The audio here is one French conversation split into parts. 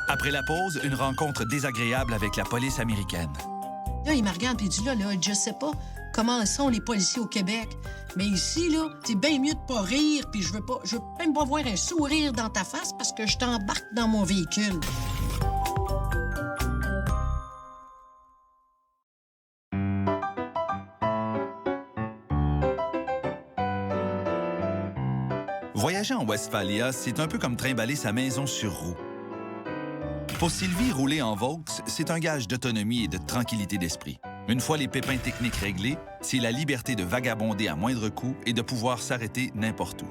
Après la pause, une rencontre désagréable avec la police américaine. Là, il me regarde et il dit, là, je sais pas comment sont les policiers au Québec, mais ici, là, c'est bien mieux de pas rire, puis je veux même pas voir un sourire dans ta face parce que je t'embarque dans mon véhicule. Voyager en Westphalia, c'est un peu comme trimballer sa maison sur roue. Pour Sylvie, rouler en Vaux, c'est un gage d'autonomie et de tranquillité d'esprit. Une fois les pépins techniques réglés, c'est la liberté de vagabonder à moindre coût et de pouvoir s'arrêter n'importe où.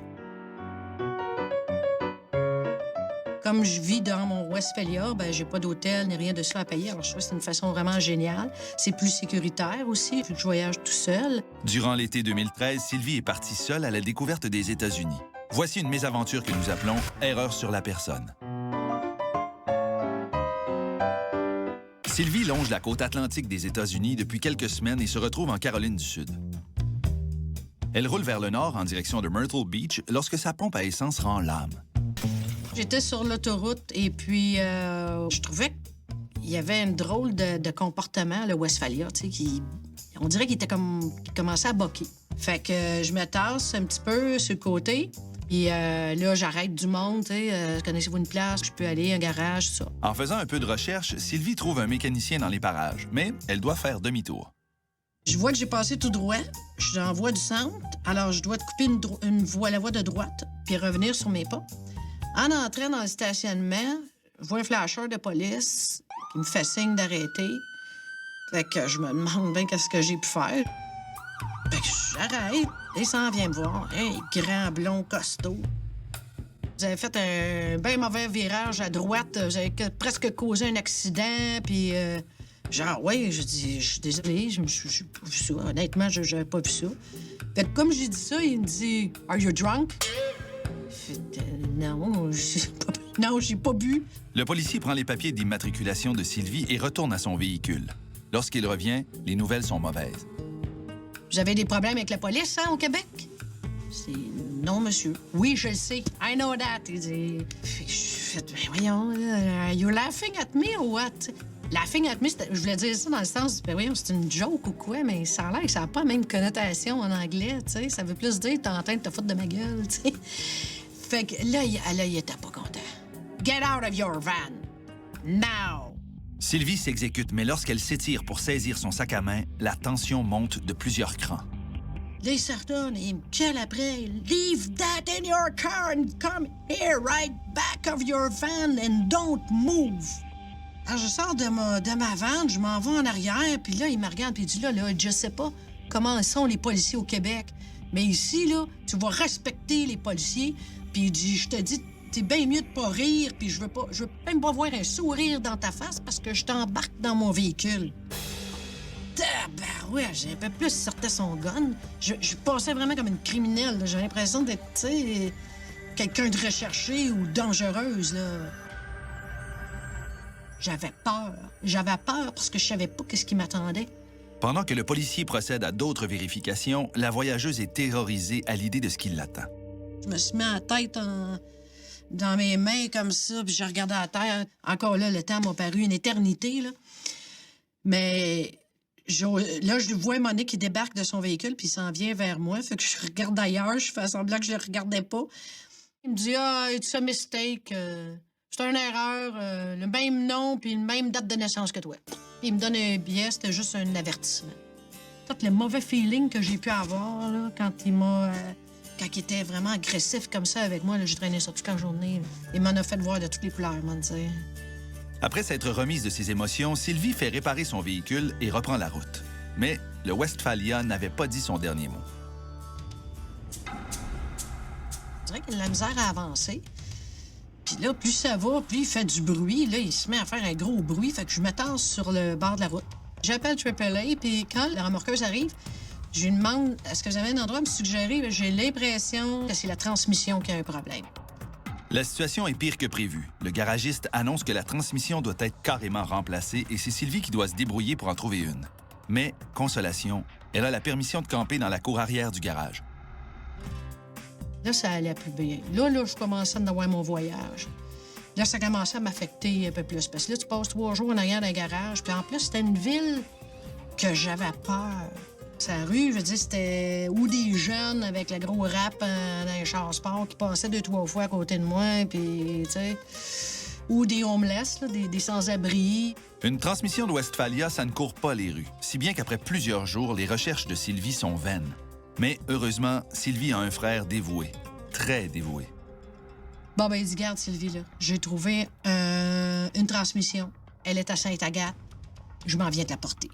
Comme je vis dans mon Westphalia, ben j'ai pas d'hôtel ni rien de ça à payer. Alors je trouve que c'est une façon vraiment géniale. C'est plus sécuritaire aussi, vu que je voyage tout seul. Durant l'été 2013, Sylvie est partie seule à la découverte des États-Unis. Voici une mésaventure que nous appelons « erreur sur la personne ». Sylvie longe la côte atlantique des États-Unis depuis quelques semaines et se retrouve en Caroline du Sud. Elle roule vers le nord en direction de Myrtle Beach lorsque sa pompe à essence rend l'âme. J'étais sur l'autoroute et puis je trouvais qu'il y avait un drôle de comportement, le Westphalia, tu sais, on dirait qu'il commençait à boquer. Fait que je me tasse un petit peu sur le côté. Puis là, j'arrête du monde, tu sais. Connaissez-vous une place où je peux aller, un garage, tout ça. En faisant un peu de recherche, Sylvie trouve un mécanicien dans les parages, mais elle doit faire demi-tour. Je vois que j'ai passé tout droit. Je suis en voie du centre. Alors, je dois couper la voie de droite puis revenir sur mes pas. En entrant dans le stationnement, je vois un flasheur de police qui me fait signe d'arrêter. Fait que je me demande bien qu'est-ce que j'ai pu faire. Fait que j'arrête. Il s'en vient me voir. Hey, grand, blond, costaud. Vous avez fait un bien mauvais virage à droite. Vous avez presque causé un accident. Puis, genre, ouais, je dis, je suis désolé, je n'ai pas vu ça. Honnêtement, je n'avais pas vu ça. Fait que comme j'ai dit ça, il me dit, Are you drunk? Fait, non, j'ai pas bu. Le policier prend les papiers d'immatriculation de Sylvie et retourne à son véhicule. Lorsqu'il revient, les nouvelles sont mauvaises. Vous avez des problèmes avec la police, hein, au Québec? C'est non, monsieur. Oui, je le sais. I know that. Il dit... Mais voyons, you laughing at me or what? Laughing at me, je voulais dire ça dans le sens, ben voyons, c'est une joke ou quoi, mais ça a l'air que ça n'a pas la même connotation en anglais, tu sais. Ça veut plus dire t'es en train de te foutre de ma gueule, tu sais. Fait que là, il était pas content. Get out of your van. Now. Sylvie s'exécute, mais lorsqu'elle s'étire pour saisir son sac à main, la tension monte de plusieurs crans. Là, il se retourne et il me gueule après. Leave that in your car and come here, right back of your van and don't move. Alors, je sors de ma van, je m'en vais en arrière, puis là, il me regarde, puis il dit, là, je sais pas comment sont les policiers au Québec, mais ici, là, tu vas respecter les policiers, puis il dit, je te dis, c'est bien mieux de pas rire, puis je veux même pas voir un sourire dans ta face parce que je t'embarque dans mon véhicule. Ouais, j'ai un peu plus sorti son gun. Je passais vraiment comme une criminelle. J'ai l'impression d'être, tu sais, quelqu'un de recherché ou dangereuse, là. J'avais peur. J'avais peur parce que je savais pas qu'est-ce qui m'attendait. Pendant que le policier procède à d'autres vérifications, la voyageuse est terrorisée à l'idée de ce qui l'attend. Je me suis mis la tête dans mes mains comme ça, puis je regardais à terre. Encore là, le temps m'a paru une éternité, là. Mais là, je vois Monique qui débarque de son véhicule, puis il s'en vient vers moi. Fait que je regarde ailleurs, je fais semblant que je le regardais pas. Il me dit « Ah, it's a mistake. C'est une erreur. Le même nom, puis une même date de naissance que toi. » Puis il me donne un billet, c'était juste un avertissement. Tout le mauvais feeling que j'ai pu avoir, là, quand il était vraiment agressif comme ça avec moi, j'ai traîné ça toute la journée. Là. Il m'en a fait voir de toutes les couleurs, man, tu sais. Après s'être remise de ses émotions, Sylvie fait réparer son véhicule et reprend la route. Mais le Westphalia n'avait pas dit son dernier mot. Je dirais qu'il a de la misère à avancer. Puis là, plus ça va, plus il fait du bruit. Là, il se met à faire un gros bruit. Fait que je me tasse sur le bord de la route. J'appelle AAA, puis quand la remorqueuse arrive, je lui demande « Est-ce que vous avez un endroit à me suggérer? » J'ai l'impression que c'est la transmission qui a un problème. La situation est pire que prévu. Le garagiste annonce que la transmission doit être carrément remplacée et c'est Sylvie qui doit se débrouiller pour en trouver une. Mais, consolation, elle a la permission de camper dans la cour arrière du garage. Là, ça allait plus bien. Là, je commençais à avoir mon voyage. Là, ça commençait à m'affecter un peu plus. Parce que là, tu passes 3 jours en arrière d'un garage. Puis en plus, c'était une ville que j'avais peur. Sa rue, je veux dire, c'était ou des jeunes avec le gros rap dans les chars sport qui passaient 2-3 fois à côté de moi, puis, tu sais, ou des homeless, là, des sans-abri. Une transmission de Westphalia, ça ne court pas les rues, si bien qu'après plusieurs jours, les recherches de Sylvie sont vaines. Mais heureusement, Sylvie a un frère dévoué, très dévoué. Bon, ben, il dit, garde, Sylvie, là, j'ai trouvé une transmission. Elle est à Sainte-Agathe. Je m'en viens te la porter.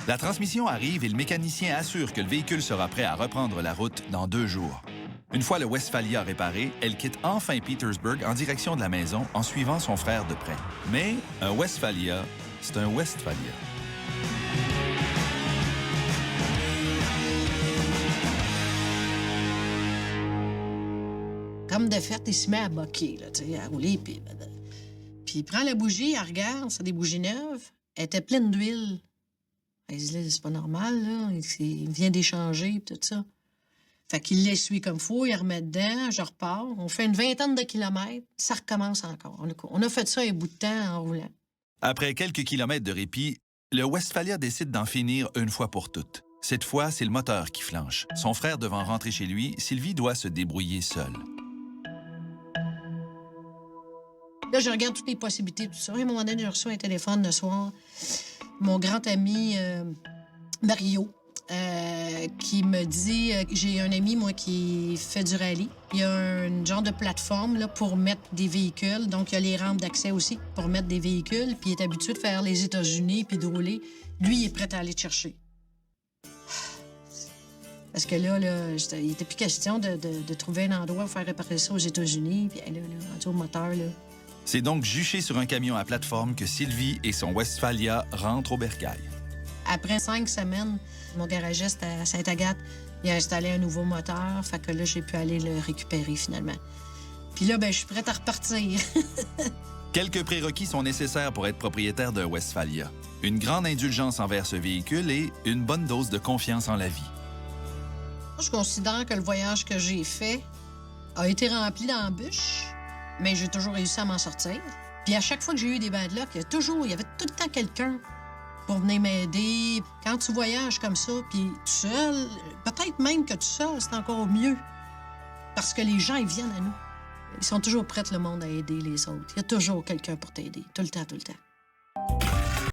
La transmission arrive et le mécanicien assure que le véhicule sera prêt à reprendre la route dans 2 jours. Une fois le Westphalia réparé, elle quitte enfin Petersburg en direction de la maison en suivant son frère de près. Mais un Westphalia, c'est un Westphalia. Comme de fait, il se met à boquer, là, tu sais, à rouler, puis il prend la bougie, il regarde, c'est des bougies neuves. Elle était pleine d'huile. Il dit, là, c'est pas normal, là. Il vient d'échanger, puis tout ça. Fait qu'il l'essuie comme faut, il remet dedans, je repars. On fait une vingtaine de kilomètres, ça recommence encore. On a fait ça un bout de temps en roulant. Après quelques kilomètres de répit, le Westphalia décide d'en finir une fois pour toutes. Cette fois, c'est le moteur qui flanche. Son frère devant rentrer chez lui, Sylvie doit se débrouiller seule. Là, je regarde toutes les possibilités, tout ça. À un moment donné, j'ai reçu un téléphone le soir. Mon grand ami Mario, qui me dit... j'ai un ami, moi, qui fait du rallye. Il y a un genre de plateforme là, pour mettre des véhicules. Donc, il y a les rampes d'accès aussi pour mettre des véhicules. Puis, il est habitué de faire les États-Unis puis de rouler. Lui, il est prêt à aller te chercher. Parce que là, il n'était plus question de trouver un endroit pour faire réparer ça aux États-Unis. Puis là, rendu au moteur, là... C'est donc juché sur un camion à plateforme que Sylvie et son Westphalia rentrent au bercail. Après 5 semaines, mon garagiste à Sainte-Agathe, il a installé un nouveau moteur. Fait que là, j'ai pu aller le récupérer finalement. Puis là, ben, je suis prête à repartir. Quelques prérequis sont nécessaires pour être propriétaire d'un Westphalia. Une grande indulgence envers ce véhicule et une bonne dose de confiance en la vie. Je considère que le voyage que j'ai fait a été rempli d'embûches, mais j'ai toujours réussi à m'en sortir. Puis à chaque fois que j'ai eu des bad luck, il y avait tout le temps quelqu'un pour venir m'aider. Quand tu voyages comme ça, puis tout seul, peut-être même que tout seul, c'est encore mieux. Parce que les gens, ils viennent à nous. Ils sont toujours prêts, le monde, à aider les autres. Il y a toujours quelqu'un pour t'aider, tout le temps, tout le temps.